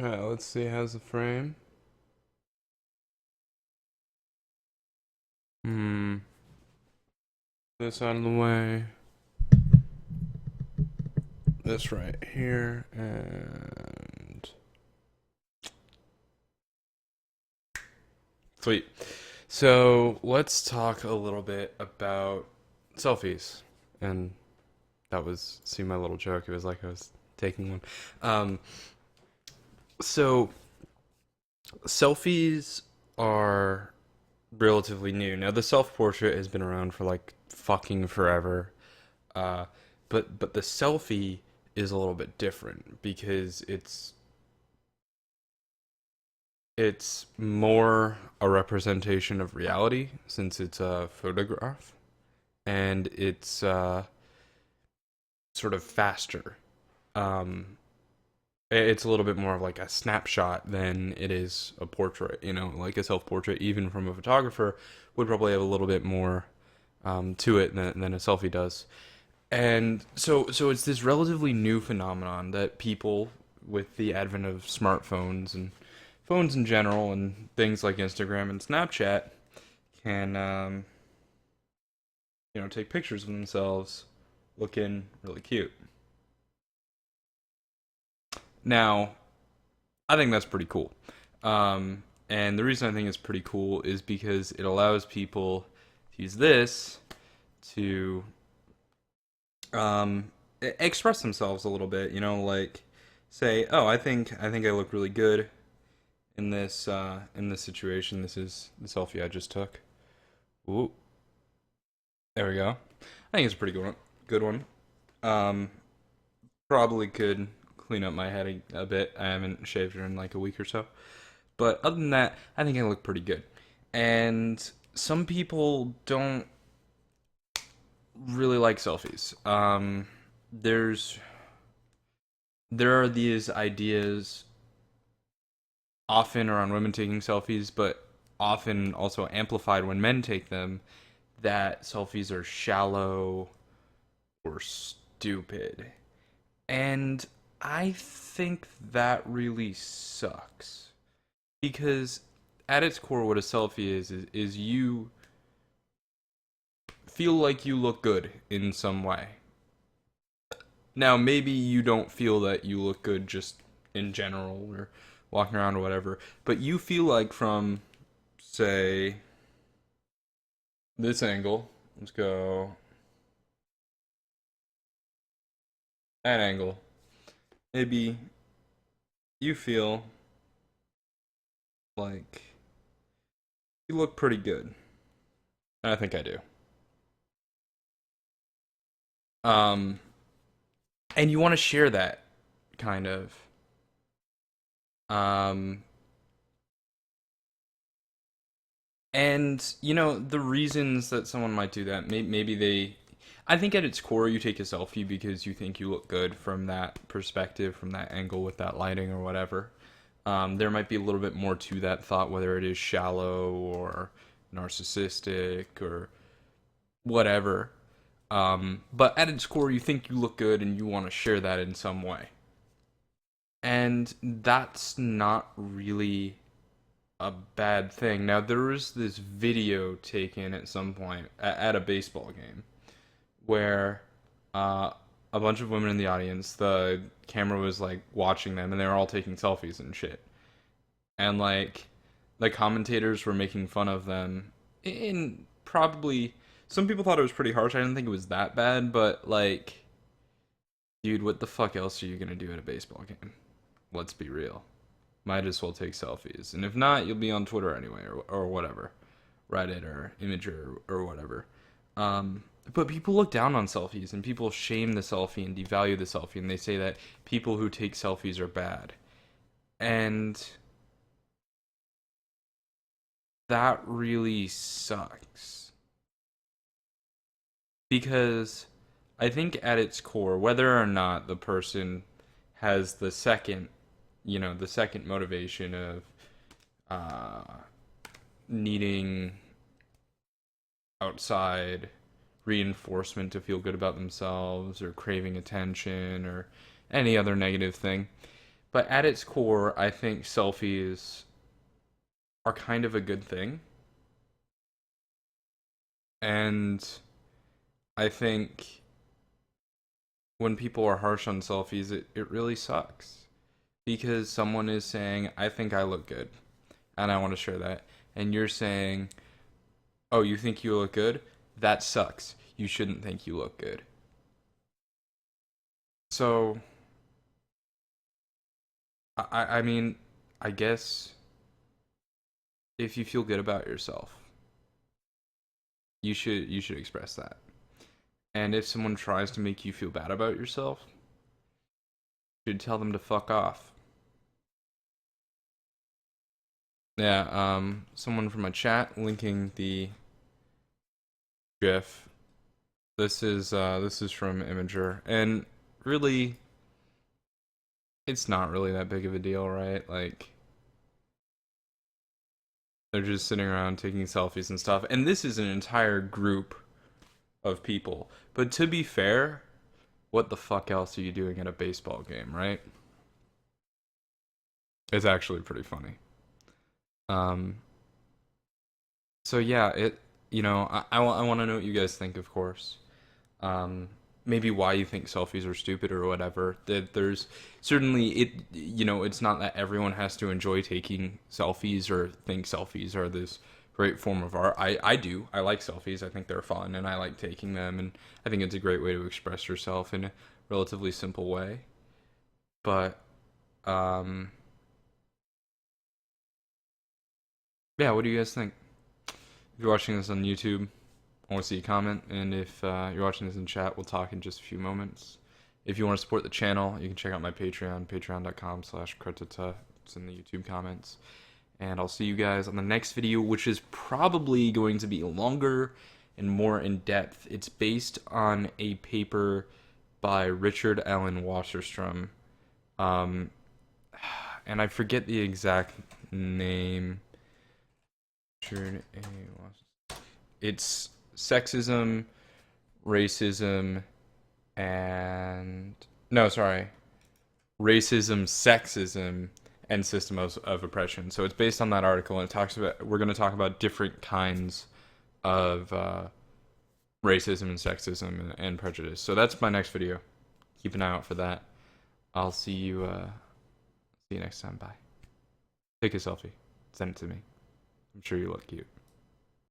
Alright, let's see. How's the frame? Hmm. This out of the way. This right here. And. Sweet. So, let's talk a little bit about selfies. And that was, see my little joke. It was like I was taking one. Um, so, selfies are relatively new. Now, the self portrait has been around for like fucking forever. Uh, but the selfie is a little bit different because it's more a representation of reality since it's a photograph, and it's sort of faster. Um, it's a little bit more of like a snapshot than it is a portrait. Like a self portrait, even from a photographer, would probably have a little bit more to it than a selfie does. And so it's this relatively new phenomenon that people, with the advent of smartphones and phones in general and things like Instagram and Snapchat, can take pictures of themselves looking really cute. Now, I think that's pretty cool. And the reason I think it's pretty cool is because it allows people to use this to express themselves a little bit. Like say, "Oh, I think I look really good in this situation. This is the selfie I just took. Ooh, there we go. I think it's a pretty good one. Good one. Um, Probably could clean up my head a bit. I haven't shaved it in like a week or so. But other than that, I think I look pretty good. And some people don't really like selfies. There's there are these ideas often around women taking selfies, but often also amplified when men take them, that selfies are shallow or stupid. And I think that really sucks. Because at its core, what a selfie is you feel like you look good in some way. Now, maybe you don't feel that you look good just in general or walking around or whatever, but you feel like from, say, this angle, let's go that angle, maybe you feel like you look pretty good. And I think I do. Um, and you want to share that kind of. Um, and the reasons that someone might do that, maybe they. I think at its core, you take a selfie because you think you look good from that perspective, from that angle with that lighting or whatever. There might be a little bit more to that thought, whether it is shallow or narcissistic or whatever. But at its core, you think you look good and you want to share that in some way. And that's not really a bad thing. Now, there was this video taken at some point at a baseball game where uh, a bunch of women in the audience, the camera was like watching them, and they were all taking selfies and shit. And like the commentators were making fun of them. In probably some people thought it was pretty harsh. I didn't think it was that bad, but like, dude, what the fuck else are you gonna do at a baseball game? Let's be real. Might as well take selfies. And if not, you'll be on Twitter anyway, or whatever. Reddit or Imager or whatever. But people look down on selfies and people shame the selfie and devalue the selfie and they say that people who take selfies are bad. And that really sucks. Because I think at its core, whether or not the person has the second motivation of uh, needing outside reinforcement to feel good about themselves or craving attention or any other negative thing. But at its core, I think selfies are kind of a good thing. And I think when people are harsh on selfies, it really sucks. Because someone is saying, I think I look good, and I want to share that. And you're saying, oh, you think you look good? That sucks. You shouldn't think you look good. So, I mean, I guess if you feel good about yourself, you should express that. And if someone tries to make you feel bad about yourself, you should tell them to fuck off. Yeah, someone from a chat linking the GIF. This is from Imager, and really, it's not really that big of a deal, right? Like, they're just sitting around taking selfies and stuff, and this is an entire group of people. But to be fair, what the fuck else are you doing at a baseball game, right? It's actually pretty funny. Um, so yeah, I want to know what you guys think, of course. Maybe why you think selfies are stupid or whatever. That there's certainly it's not that everyone has to enjoy taking selfies or think selfies are this great form of art. I do. I like selfies. I think they're fun and I like taking them, and I think it's a great way to express yourself in a relatively simple way. But um yeah, what do you guys think? If you're watching this on YouTube, I want to see a comment, and if you're watching this in chat, we'll talk in just a few moments. If you want to support the channel, you can check out my Patreon, patreon.com/kretata. It's in the YouTube comments. And I'll see you guys on the next video, which is probably going to be longer and more in depth. It's based on a paper by Richard Allen Wasserstrom. Um, and I forget the exact name. Richard A. Wasserstrom. It's sexism, racism, and no, sorry, racism, sexism, and system of oppression. So it's based on that article, and it talks about we're going to talk about different kinds of racism and sexism and prejudice. So that's my next video. Keep an eye out for that. I'll see you next time. Bye. Take a selfie. Send it to me. I'm sure you look cute.